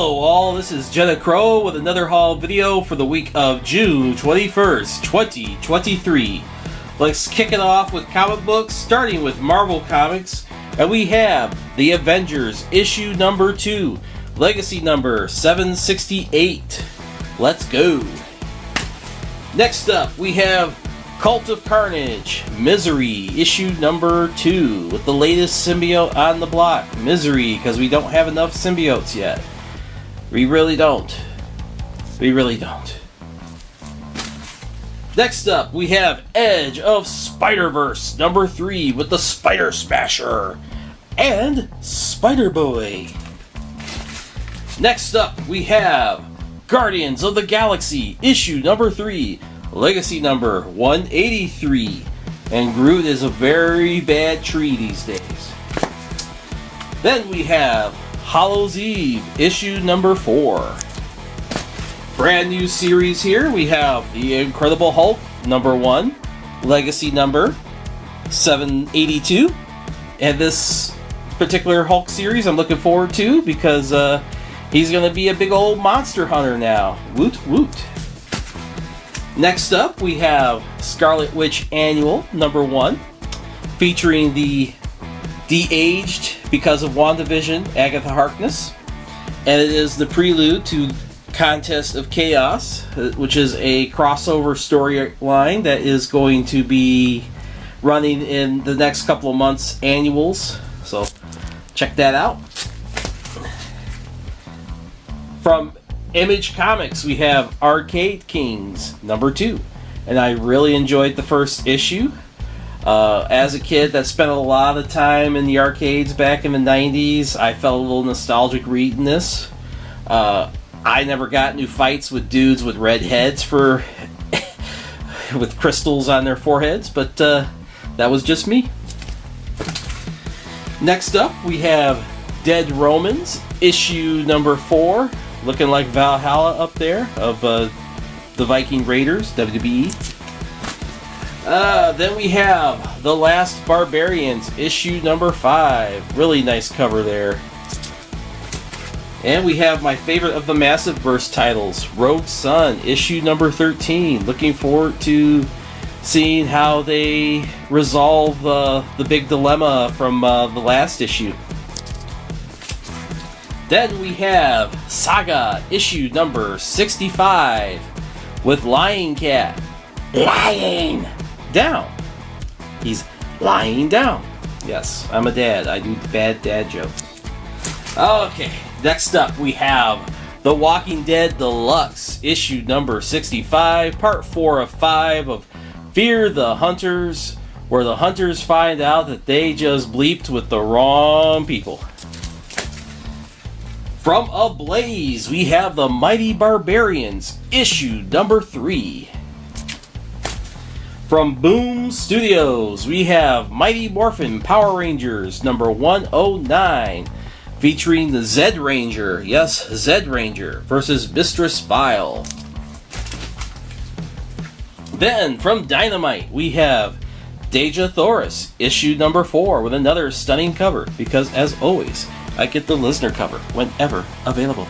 Hello all, this is Jenna Crow with another haul video for the week of June 21st, 2023. Let's kick it off with comic books, starting with Marvel Comics, and we have The Avengers, issue number 2, legacy number 768. Let's go. Next up, we have Cult of Carnage, Misery, issue number 2, with the latest symbiote on the block, Misery, because we don't have enough symbiotes yet. We really don't. Next up, we have Edge of Spider-Verse, number 3, with the Spider Smasher, and Spider-Boy. Next up, we have Guardians of the Galaxy, issue number 3, legacy number 183, and Groot is a very bad tree these days. Then we have Hallows Eve, issue number 4. Brand new series here. We have The Incredible Hulk, number 1, legacy number 782. And this particular Hulk series I'm looking forward to because he's going to be a big old monster hunter now. Woot woot. Next up, we have Scarlet Witch Annual, number 1, featuring the de-aged, because of WandaVision, Agatha Harkness. And it is the prelude to Contest of Chaos, which is a crossover storyline that is going to be running in the next couple of months' annuals. So, check that out. From Image Comics, we have Arcade Kings, number 2. And I really enjoyed the first issue. As a kid that spent a lot of time in the arcades back in the 90s, I felt a little nostalgic reading this. I never got into fights with dudes with red heads with crystals on their foreheads, but that was just me. Next up, we have Dead Romans, issue number 4. Looking like Valhalla up there of the Viking Raiders, WWE. Then we have The Last Barbarians, issue number 5. Really nice cover there. And we have my favorite of the Massive Burst titles, Rogue Sun, issue number 13. Looking forward to seeing how they resolve the big dilemma from the last issue. Then we have Saga, issue number 65, with Lying Cat. Lying down. He's lying down. Yes, I'm a dad. I do bad dad jokes. Okay, next up we have The Walking Dead Deluxe, issue number 65, part 4 of 5 of Fear the Hunters, where the hunters find out that they just bleeped with the wrong people. From Ablaze, we have The Mighty Barbarians, issue number 3. From Boom Studios, we have Mighty Morphin Power Rangers, number 109, featuring the Zed Ranger, yes, Zed Ranger, versus Mistress Vile. Then, from Dynamite, we have Dejah Thoris, issue number 4, with another stunning cover, because as always, I get the listener cover whenever available.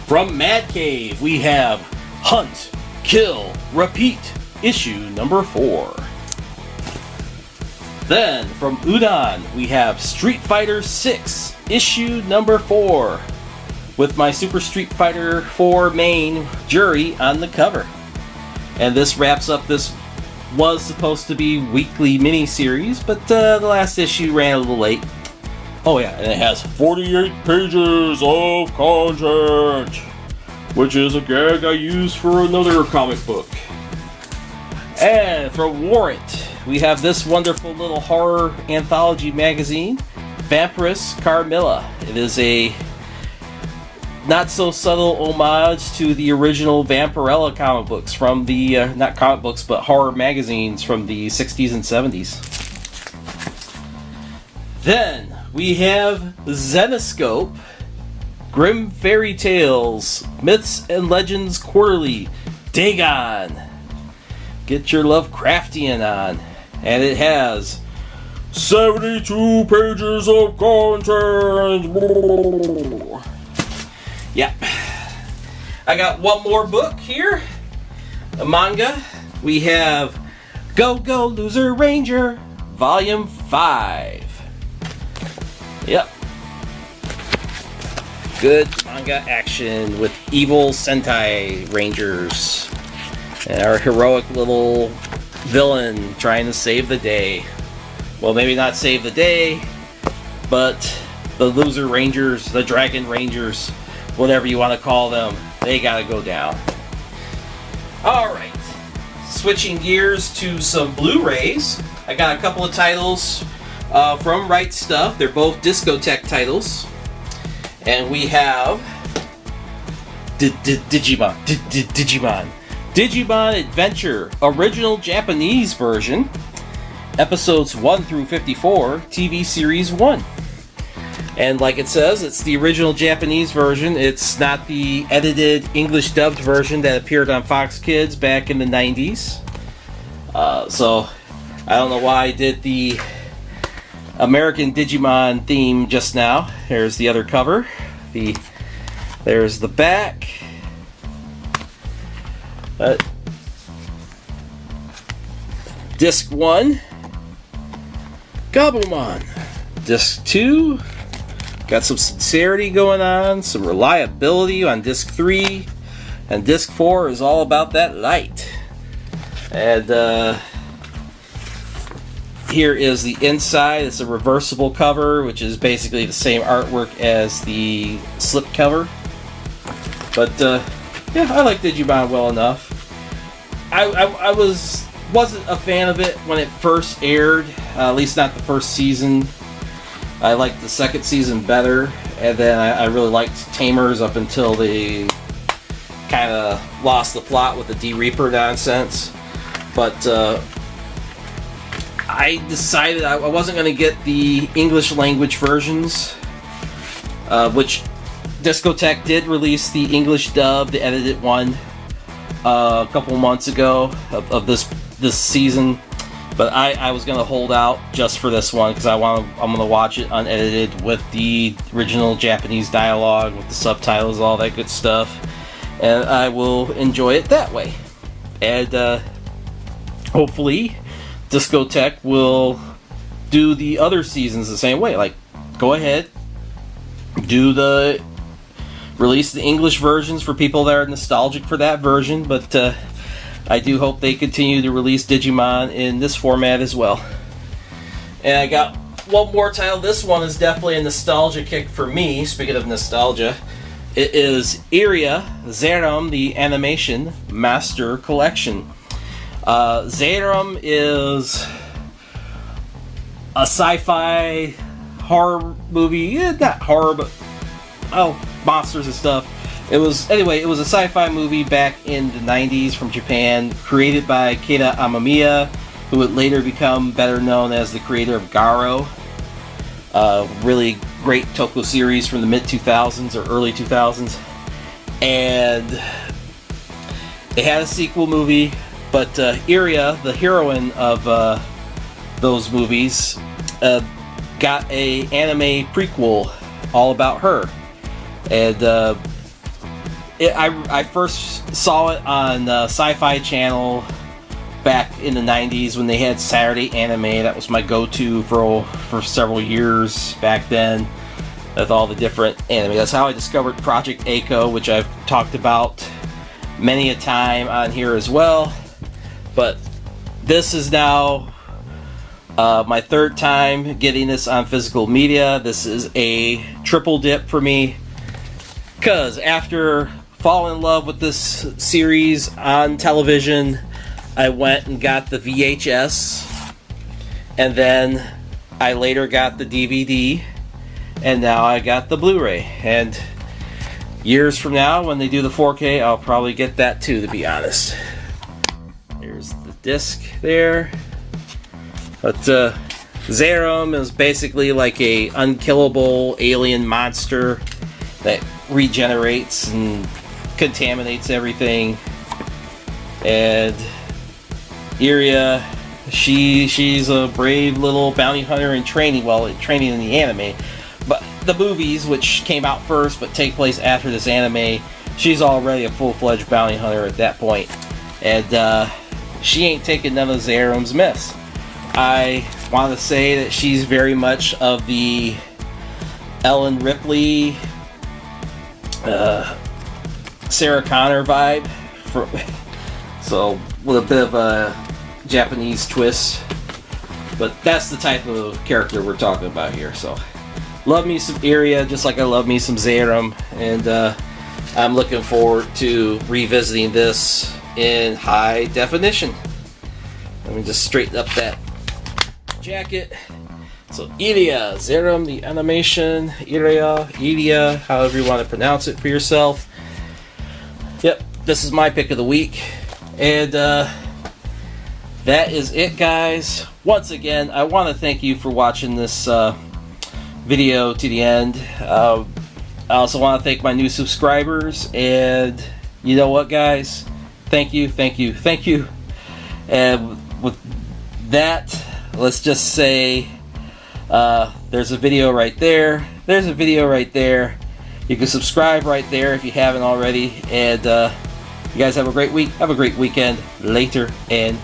From Mad Cave, we have Hunt, Kill, Repeat, issue number 4. Then, from Udon, we have Street Fighter 6, issue number 4, with my Super Street Fighter 4 main, Jury, on the cover. And this wraps up this was supposed to be weekly mini-series, but the last issue ran a little late. Oh yeah, and it has 48 pages of content, which is a gag I use for another comic book. And from Warrant, we have this wonderful little horror anthology magazine, Vampiress Carmilla. It is a not-so-subtle homage to the original Vampirella comic books from the, not comic books, but horror magazines from the 60s and 70s. Then, we have Zenescope, Grimm Fairy Tales, Myths and Legends Quarterly, Dagon. Get your Lovecraftian on. And it has 72 pages of content. Yeah. I got one more book here. A manga. We have Go Go Loser Ranger, Volume 5. Yep. Good manga action with evil Sentai Rangers. And our heroic little villain trying to save the day. Well, maybe not save the day, but the Loser Rangers, the Dragon Rangers, whatever you want to call them, they gotta go down. Alright. Switching gears to some Blu-rays. I got a couple of titles from Right Stuff. They're both Discotek titles. And we have Digimon. Digimon Adventure, original Japanese version. Episodes 1 through 54, TV Series 1. And like it says, it's the original Japanese version. It's not the edited English dubbed version that appeared on Fox Kids back in the 90s. So, I don't know why I did the American Digimon theme just now. Here's the other cover. There's the back. Disc 1, Gabumon. Disc 2, got some sincerity going on, some reliability on Disc 3, and Disc 4 is all about that light. And here is the inside. It's a reversible cover, which is basically the same artwork as the slip cover. But yeah, I like Digimon well enough. I wasn't a fan of it when it first aired, at least not the first season. I liked the second season better, and then I really liked Tamers up until they kind of lost the plot with the D-Reaper nonsense. But I decided I wasn't going to get the English language versions, which Discotek did release the English dub, the edited one, a couple months ago of this season. But I was going to hold out just for this one because I'm going to watch it unedited with the original Japanese dialogue, with the subtitles, all that good stuff. And I will enjoy it that way. And hopefully Discotek will do the other seasons the same way. Like, go ahead, release the English versions for people that are nostalgic for that version, but I do hope they continue to release Digimon in this format as well. And I got one more title. This one is definitely a nostalgia kick for me. Speaking of nostalgia, it is Iria, Zeiram, the Animation Master Collection. Zeiram is a sci-fi horror movie. Not horror, but monsters and stuff. It was a sci-fi movie back in the 90s from Japan, created by Keita Amamiya, who would later become better known as the creator of Garo. Really great Toko series from the mid-2000s or early 2000s. And it had a sequel movie, but Iria, the heroine of those movies, got a anime prequel all about her. And I first saw it on Sci-Fi Channel back in the 90s when they had Saturday Anime. That was my go-to for several years back then, with all the different anime. That's how I discovered Project A-ko, which I've talked about many a time on here as well. But this is now my third time getting this on physical media. This is a triple dip for me, because after falling in love with this series on television, I went and got the VHS, and then I later got the DVD, and now I got the Blu-ray. And years from now, when they do the 4K, I'll probably get that too, to be honest. Here's the disc there. But Zeiram is basically like a unkillable alien monster that regenerates and contaminates everything. And Iria, she's a brave little bounty hunter in training, in the anime. But the movies, which came out first but take place after this anime, she's already a full-fledged bounty hunter at that point. And she ain't taking none of Zeiram's mess. I want to say that she's very much of the Ellen Ripley, Sarah Connor vibe. So, with a bit of a Japanese twist. But that's the type of character we're talking about here. So, love me some Iria, just like I love me some Zeiram. And I'm looking forward to revisiting this in high definition. Let me just straighten up that jacket. So, Iria, Zeiram, the animation, Iria, however you want to pronounce it for yourself. Yep, this is my pick of the week. And that is it, guys. Once again, I want to thank you for watching this video to the end. I also want to thank my new subscribers. And you know what, guys? Thank you. And with that, let's just say there's a video right there. There's a video right there. You can subscribe right there if you haven't already. And you guys have a great week. Have a great weekend. Later and